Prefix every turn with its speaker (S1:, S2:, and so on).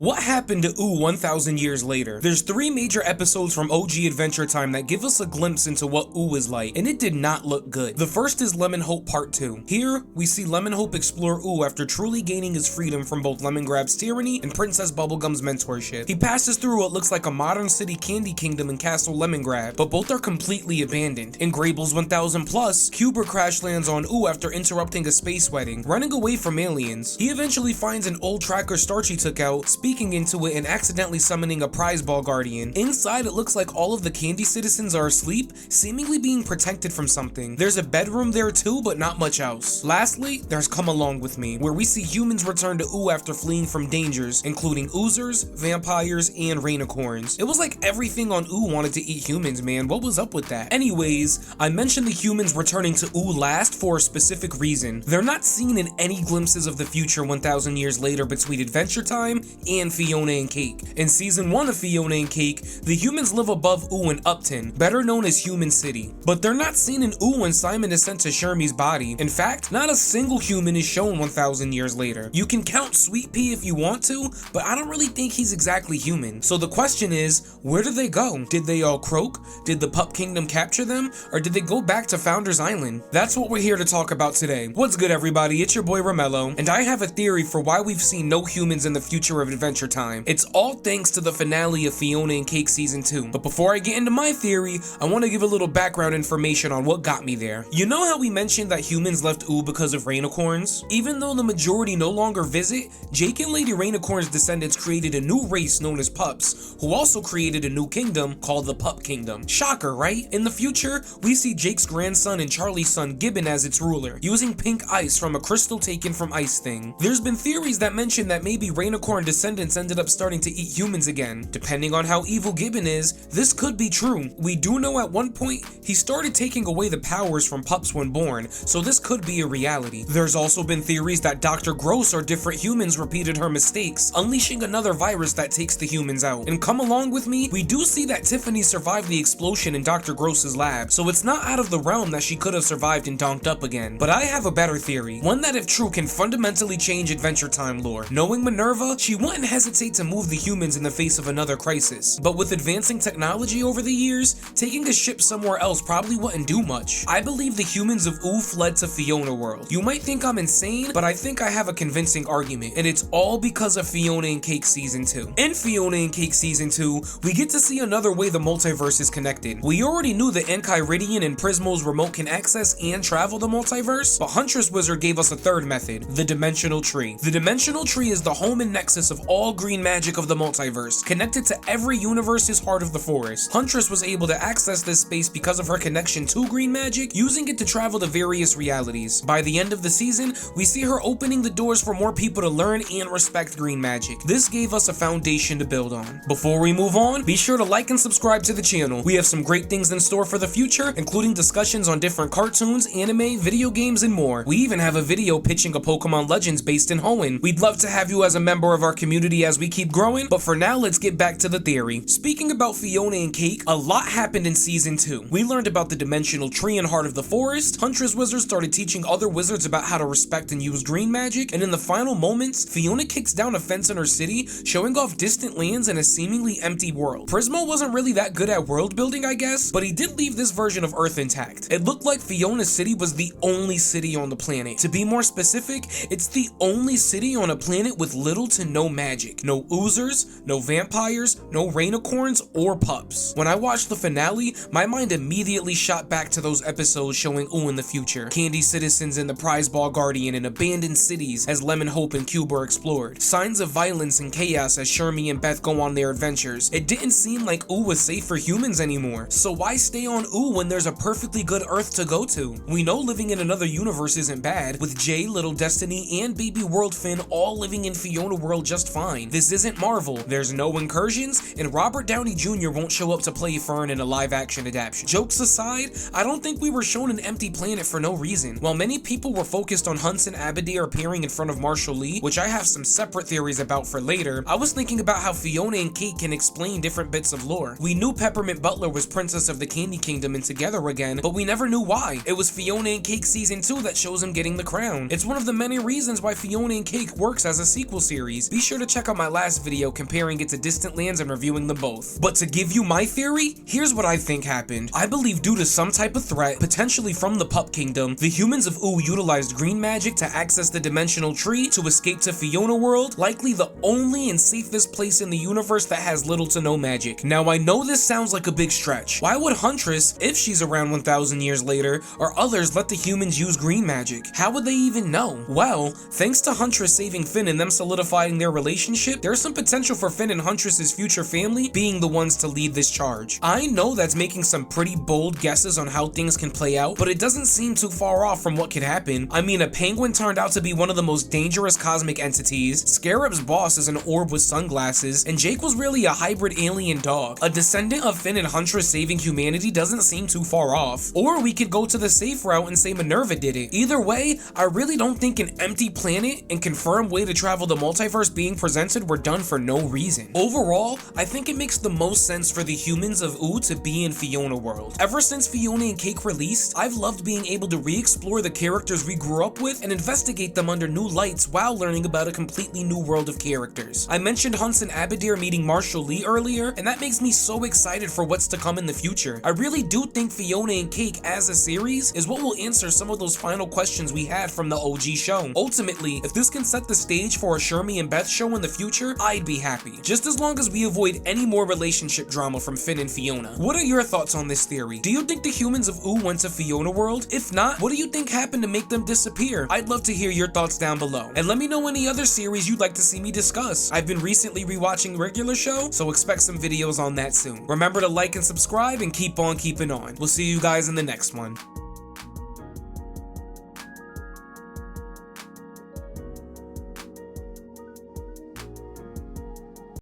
S1: What happened to Ooo 1,000 years later? There's 3 major episodes from OG Adventure Time that give us a glimpse into what Ooo is like, and it did not look good. The first is LemonHope Part 2. Here, we see LemonHope explore Ooo after truly gaining his freedom from both Lemongrab's tyranny and Princess Bubblegum's mentorship. He passes through what looks like a modern city candy kingdom and Castle Lemongrab, but both are completely abandoned. In Graybles 1000 Plus, Cuber crash lands on Ooo after interrupting a space wedding, running away from aliens. He eventually finds an old tracker Starchy took out, speaking into it and accidentally summoning a prize ball guardian. Inside, it looks like all of the candy citizens are asleep, seemingly being protected from something. There's a bedroom there too, but not much else. Lastly, there's Come Along With Me, where we see humans return to Ooo after fleeing from dangers, including oozers, vampires, and rainicorns. It was like everything on Ooo wanted to eat humans, man. What was up with that? Anyways, I mentioned the humans returning to Ooo last for a specific reason. They're not seen in any glimpses of the future 1,000 years later between Adventure Time and Fionna and Cake. In season 1 of Fionna and Cake, the humans live above Ooo in Upton, better known as Human City. But they're not seen in Ooo when Simon is sent to Shermie's body. In fact, not a single human is shown 1,000 years later. You can count Sweet Pea if you want to, but I don't really think he's exactly human. So the question is, where did they go? Did they all croak? Did the Pup Kingdom capture them? Or did they go back to Founders Island? That's what we're here to talk about today. What's good, everybody? It's your boy Romello, and I have a theory for why we've seen no humans in the future of Adventure Time. It's all thanks to the finale of Fionna and Cake season 2. But before I get into my theory, I want to give a little background information on what got me there. You know how we mentioned that humans left Ooo because of rainicorns? Even though the majority no longer visit, Jake and Lady Rainicorn's descendants created a new race known as pups, who also created a new kingdom called the Pup Kingdom. Shocker, right? In the future, we see Jake's grandson and Charlie's son Gibbon as its ruler, using pink ice from a crystal taken from Ice Thing. There's been theories that mention that maybe Rainicorn descendants ended up starting to eat humans again. Depending on how evil Gibbon is, this could be true. We do know at one point, he started taking away the powers from pups when born, so this could be a reality. There's also been theories that Dr. Gross or different humans repeated her mistakes, unleashing another virus that takes the humans out. And Come Along With Me, we do see that Tiffany survived the explosion in Dr. Gross's lab, so it's not out of the realm that she could have survived and donked up again. But I have a better theory, one that if true can fundamentally change Adventure Time lore. Knowing Minerva, she wouldn't hesitate to move the humans in the face of another crisis. But with advancing technology over the years, taking a ship somewhere else probably wouldn't do much. I believe the humans of Ooo fled to Fionna World. You might think I'm insane, but I think I have a convincing argument, and it's all because of Fionna and Cake season 2. In Fionna and Cake season 2, we get to see another way the multiverse is connected. We already knew that Enchiridion and Prismo's remote can access and travel the multiverse, but Huntress Wizard gave us a third method, the Dimensional Tree. The Dimensional Tree is the home and nexus of all green magic of the multiverse, connected to every universe's heart of the forest. Huntress was able to access this space because of her connection to green magic, using it to travel to various realities. By the end of the season, we see her opening the doors for more people to learn and respect green magic. This gave us a foundation to build on. Before we move on, be sure to like and subscribe to the channel. We have some great things in store for the future, including discussions on different cartoons, anime, video games, and more. We even have a video pitching a Pokemon Legends based in Hoenn. We'd love to have you as a member of our community as we keep growing, but for now, let's get back to the theory. Speaking about Fionna and Cake, a lot happened in season 2. We learned about the Dimensional Tree and Heart of the Forest, Huntress Wizard started teaching other wizards about how to respect and use green magic, and in the final moments, Fionna kicks down a fence in her city, showing off distant lands and a seemingly empty world. Prismo wasn't really that good at world building, I guess, but he did leave this version of Earth intact. It looked like Fionna's city was the only city on the planet. To be more specific, it's the only city on a planet with little to no magic. No oozers, no vampires, no rainicorns, or pups. When I watched the finale, my mind immediately shot back to those episodes showing Ooo in the future. Candy citizens and the prize ball guardian and abandoned cities as LemonHope and Cube are explored. Signs of violence and chaos as Shermie and Beth go on their adventures. It didn't seem like Ooo was safe for humans anymore. So why stay on Ooo when there's a perfectly good Earth to go to? We know living in another universe isn't bad, with Jay, Little Destiny, and Baby World Finn all living in Fionna World just fine. This isn't Marvel. There's no incursions, and Robert Downey Jr. won't show up to play Fern in a live-action adaptation. Jokes aside, I don't think we were shown an empty planet for no reason. While many people were focused on Hunts and Abadir appearing in front of Marshall Lee, which I have some separate theories about for later, I was thinking about how Fionna and Cake can explain different bits of lore. We knew Peppermint Butler was Princess of the Candy Kingdom and Together again, but we never knew why. It was Fionna and Cake season 2 that shows him getting the crown. It's one of the many reasons why Fionna and Cake works as a sequel series. Be sure to check out my last video comparing it to Distant Lands and reviewing them both. But to give you my theory, here's what I think happened. I believe due to some type of threat, potentially from the Pup Kingdom, the Humans of Ooo utilized green magic to access the dimensional tree to escape to Fionna World, likely the only and safest place in the universe that has little to no magic. Now I know this sounds like a big stretch. Why would Huntress, if she's around 1,000 years later, or others let the humans use green magic? How would they even know? Well, thanks to Huntress saving Finn and them solidifying their relationship, there's some potential for Finn and Huntress's future family being the ones to lead this charge. I know that's making some pretty bold guesses on how things can play out, but it doesn't seem too far off from what could happen. I mean, a penguin turned out to be one of the most dangerous cosmic entities, Scarab's boss is an orb with sunglasses, and Jake was really a hybrid alien dog. A descendant of Finn and Huntress saving humanity doesn't seem too far off. Or we could go to the safe route and say Minerva did it. Either way, I really don't think an empty planet and confirmed way to travel the multiverse being presented were done for no reason. Overall, I think it makes the most sense for the Humans of Ooo to be in Fionna World. Ever since Fionna and Cake released, I've loved being able to re-explore the characters we grew up with and investigate them under new lights while learning about a completely new world of characters. I mentioned Hunts and Abadir meeting Marshall Lee earlier, and that makes me so excited for what's to come in the future. I really do think Fionna and Cake as a series is what will answer some of those final questions we had from the OG show. Ultimately, if this can set the stage for a Shermie and Beth show in the future, I'd be happy. Just as long as we avoid any more relationship drama from Finn and Fionna. What are your thoughts on this theory? Do you think the Humans of Ooo went to Fionna World? If not, what do you think happened to make them disappear? I'd love to hear your thoughts down below. And let me know any other series you'd like to see me discuss. I've been recently rewatching regular show, so expect some videos on that soon. Remember to like and subscribe and keep on keeping on. We'll see you guys in the next one.